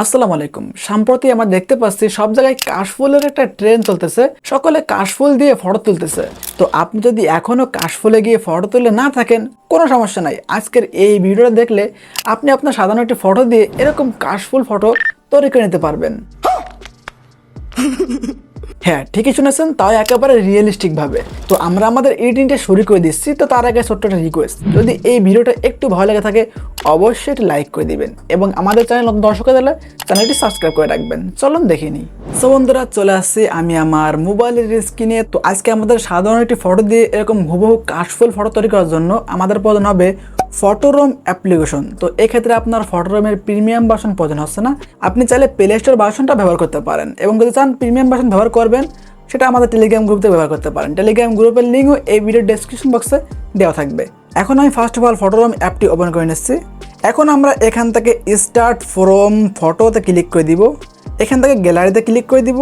আসসালামু আলাইকুম। সম্প্রতি আমরা দেখতে পাচ্ছি সব জায়গায় কাশফুলের একটা ট্রেন্ড চলতেছে, সকলে কাশফুল দিয়ে ফটো তুলতেছে। তো আপনি যদি এখনো কাশফুলে গিয়ে ফটো তুলে না থাকেন, কোনো সমস্যা নাই। আজকের এই ভিডিওটা দেখলে আপনি আপনার সাধারণ একটি ফটো দিয়ে এরকম কাশফুল ফটো তৈরি করে নিতে পারবেন। হ্যাঁ, ঠিকই শুনেছেন, তাও একেবারে রিয়েলিস্টিক ভাবে। তো আমরা আমাদের এডিটিংটা শুরু করে দিচ্ছি। তো তার আগে ছোট্ট একটা রিকোয়েস্ট, যদি এই ভিডিওটা একটু ভালো লেগে থাকে অবশ্যই একটি লাইক করে দিবেন এবং আমাদের চ্যানেল নতুন দর্শক দিলে চ্যানেলটি সাবস্ক্রাইব করে রাখবেন। চলুন দেখে নিই। সো বন্ধুরা, চলে আসছি আমি আমার মোবাইলের স্ক্রিনে। তো আজকে আমাদের সাধারণ একটি ফটো দিয়ে এরকম হুবহু কাশফুল ফটো তৈরি করার জন্য আমাদের প্রয়োজন হবে ফটোরুম অ্যাপ্লিকেশন। তো এক্ষেত্রে আপনার ফটোরুমের প্রিমিয়াম ভার্সন প্রয়োজন হচ্ছে না, আপনি চাইলে প্লে স্টোর ভার্সনটা ব্যবহার করতে পারেন। এবং যদি চান প্রিমিয়াম ভার্সন ব্যবহার করবেন, সেটা আমাদের টেলিগ্রাম গ্রুপে ব্যবহার করতে পারেন। টেলিগ্রাম গ্রুপের লিঙ্কও এই ভিডিওর ডেসক্রিপশন বক্সে দেওয়া থাকবে। এখন আমি ফার্স্ট অফ অল ফটোরুম অ্যাপটি ওপেন করে নিচ্ছি। এখন আমরা এখান থেকে স্টার্ট ফ্রম ফটোতে ক্লিক করে দিব, এখান থেকে গ্যালারিতে ক্লিক করে দিব।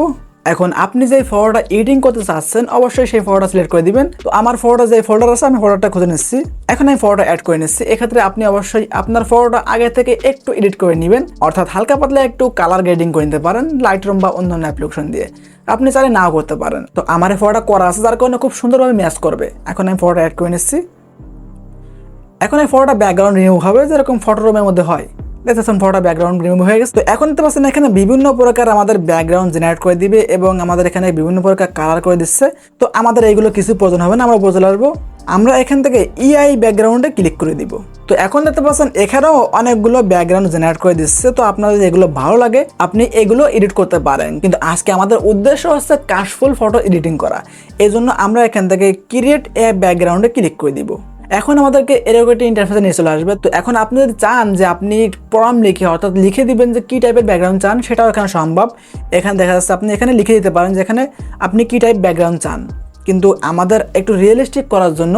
এখন আপনি যে ফটোটা এডিটিং করতে চাচ্ছেন অবশ্যই সেই ফটোটা সিলেক্ট করে দিবেন। তো আমার ফটোটা যে ফোল্ডার আছে আমি ফটোটা খুঁজে নিচ্ছি। এখন আমি ফটোটা অ্যাড করে নিচ্ছি। এক্ষেত্রে আপনি অবশ্যই আপনার ফটোটা আগে থেকে একটু এডিট করে নেবেন, অর্থাৎ হালকা পাতলা একটু কালার গ্রেডিং করে নিতে পারেন লাইটরুম বা অন্যান্য অ্যাপ্লিকেশন দিয়ে। আপনি চাইলে নাও করতে পারেন। তো আমার এই ফটোটা করা আছে, যার কারণে খুব সুন্দরভাবে ম্যাচ করবে। এখন আমি ফটোটা অ্যাড করে নিচ্ছি। এখন এই ফটোটা ব্যাকগ্রাউন্ড রিমুভ হবে, যেরকম ফটোরুমের মধ্যে হয়। দেখতেছেন ফটোটা ব্যাকগ্রাউন্ড রিমুভ হয়ে গেছে। তো এখন দেখতে পাচ্ছেন এখানে বিভিন্ন প্রকার আমাদের ব্যাকগ্রাউন্ড জেনারেট করে দিবে এবং আমাদের এখানে বিভিন্ন প্রকার কালার করে দিচ্ছে। তো আমাদের এইগুলো কিছু প্রয়োজন হবে না, আমরা বুঝে আসবো। আমরা এখান থেকে ইআই ব্যাকগ্রাউন্ডে ক্লিক করে দিব। তো এখন দেখতে পাচ্ছেন এখানেও অনেকগুলো ব্যাকগ্রাউন্ড জেনারেট করে দিচ্ছে। তো আপনাদের যেগুলো ভালো লাগে আপনি এগুলো এডিট করতে পারেন, কিন্তু আজকে আমাদের উদ্দেশ্য হচ্ছে কাশফুল ফটো এডিটিং করা। এই জন্য আমরা এখান থেকে ক্রিয়েট এ ব্যাকগ্রাউন্ডে ক্লিক করে দিব। এখন আমাদেরকে এরকম একটা ইন্টারফেসে নিয়ে চলে আসবে। তো এখন আপনি যদি চান যে আপনি প্রম্পট লিখে, অর্থাৎ লিখে দিবেন যে কী টাইপের ব্যাকগ্রাউন্ড চান, সেটাও এখানে সম্ভব। এখানে দেখা যাচ্ছে আপনি এখানে লিখে দিতে পারেন যে এখানে আপনি কী টাইপ ব্যাকগ্রাউন্ড চান। কিন্তু আমাদের একটু রিয়েলিস্টিক করার জন্য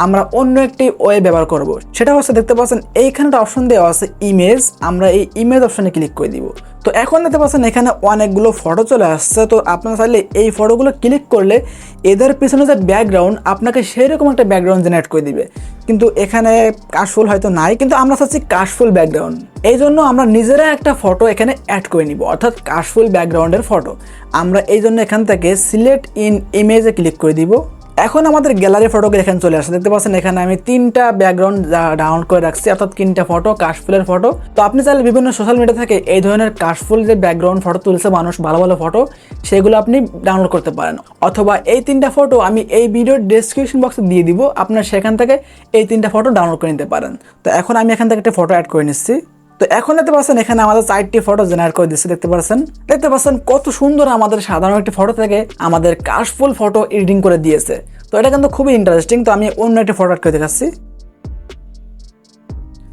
আমরা অন্য একটি ওয়ে ব্যবহার করব। সেটা হচ্ছে দেখতে পাচ্ছেন এইখানে একটা অপশন দেওয়া আছে ইমেজ, আমরা এই ইমেজ অপশনে ক্লিক করে দিব। তো এখন দেখতে পাচ্ছেন এখানে অনেকগুলো ফটো চলে আসছে। তো আপনারা চাইলে এই ফটোগুলো ক্লিক করলে এদের পিছনে যে ব্যাকগ্রাউন্ড আপনাকে সেই রকম একটা ব্যাকগ্রাউন্ড জেনারেট করে দিবে। কিন্তু এখানে কাশফুল হয়তো নাই, কিন্তু আমরা চাচ্ছি কাশফুল ব্যাকগ্রাউন্ড। এই জন্য আমরা নিজেরা একটা ফটো এখানে অ্যাড করে নিব, অর্থাৎ কাশফুল ব্যাকগ্রাউন্ডের ফটো। আমরা এই জন্য এখান থেকে সিলেক্ট ইন ইমেজে ক্লিক করে দিব। এখন আমাদের গ্যালারি ফটোকে এখানে চলে আসে। দেখতে পাচ্ছেন এখানে আমি 3টা ব্যাকগ্রাউন্ড ডাউনলোড করে রাখছি, অর্থাৎ 3টা ফটো কাশফুলের ফটো। তো আপনি চাইলে বিভিন্ন সোশ্যাল মিডিয়া থেকে এই ধরনের কাশফুল যে ব্যাকগ্রাউন্ড ফটো তুলছে মানুষ, ভালো ভালো ফটো, সেগুলো আপনি ডাউনলোড করতে পারেন। অথবা এই 3টা ফটো আমি এই ভিডিওর ডেসক্রিপশন বক্সে দিয়ে দিব, আপনার সেখান থেকে এই 3টা ফটো ডাউনলোড করে নিতে পারেন। তো এখন আমি এখান থেকে একটা ফটো অ্যাড করে নিচ্ছি। তো এখন দেখতে পাচ্ছেন এখানে আমাদের 4টি ফটো জেনারেট করে দিচ্ছে। দেখতে পাচ্ছেন কত সুন্দর আমাদের সাধারণ একটি ফটো থেকে আমাদের কাশফুল ফটো এডিটিং করে দিয়েছে। তো এটা কিন্তু খুবই ইন্টারেস্টিং। তো আমি অন্য একটি ফটো অ্যাড করে দেখাচ্ছি।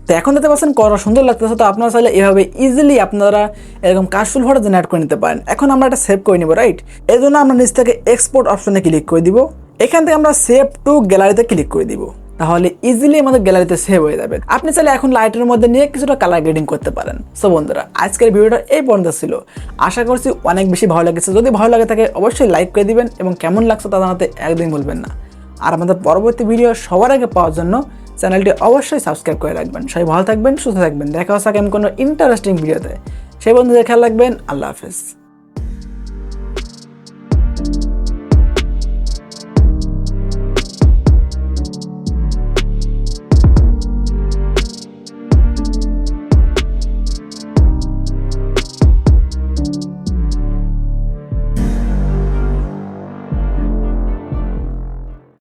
তো এখন দেখতে পাচ্ছেন কত সুন্দর লাগতেছে। তো আপনারা চাইলে এভাবে ইজিলি আপনারা এরকম কাশফুল ফটো জেনারেট করে নিতে পারেন। এখন আমরা এটা সেভ করে নিব, রাইট? এই জন্য আমরা নিচ থেকে এক্সপোর্ট অপশনে ক্লিক করে দিব। এখান থেকে আমরা সেভ টু গ্যালারিতে ক্লিক করে দিব, তাহলে ইজিলি আমাদের গ্যালারিতে সেভ হয়ে যাবে। আপনি চাইলে এখন লাইটের মধ্যে নিয়ে কিছুটা কালার গ্রেডিং করতে পারেন। সো বন্ধুরা, আজকের ভিডিওটা এই পর্যন্ত ছিল। আশা করছি অনেক বেশি ভালো লেগেছে। যদি ভালো লাগে থাকে অবশ্যই লাইক করে দিবেন এবং কেমন লাগছে তা জানাতে একদিন ভুলবেন না। আর আমাদের পরবর্তী ভিডিও সবার আগে পাওয়ার জন্য চ্যানেলটি অবশ্যই সাবস্ক্রাইব করে রাখবেন। সবাই ভালো থাকবেন, সুস্থ থাকবেন। দেখা হচ্ছে এমন কোনো ইন্টারেস্টিং ভিডিওতে। সেই বন্ধুদের খেয়াল রাখবেন। আল্লাহ হাফেজ।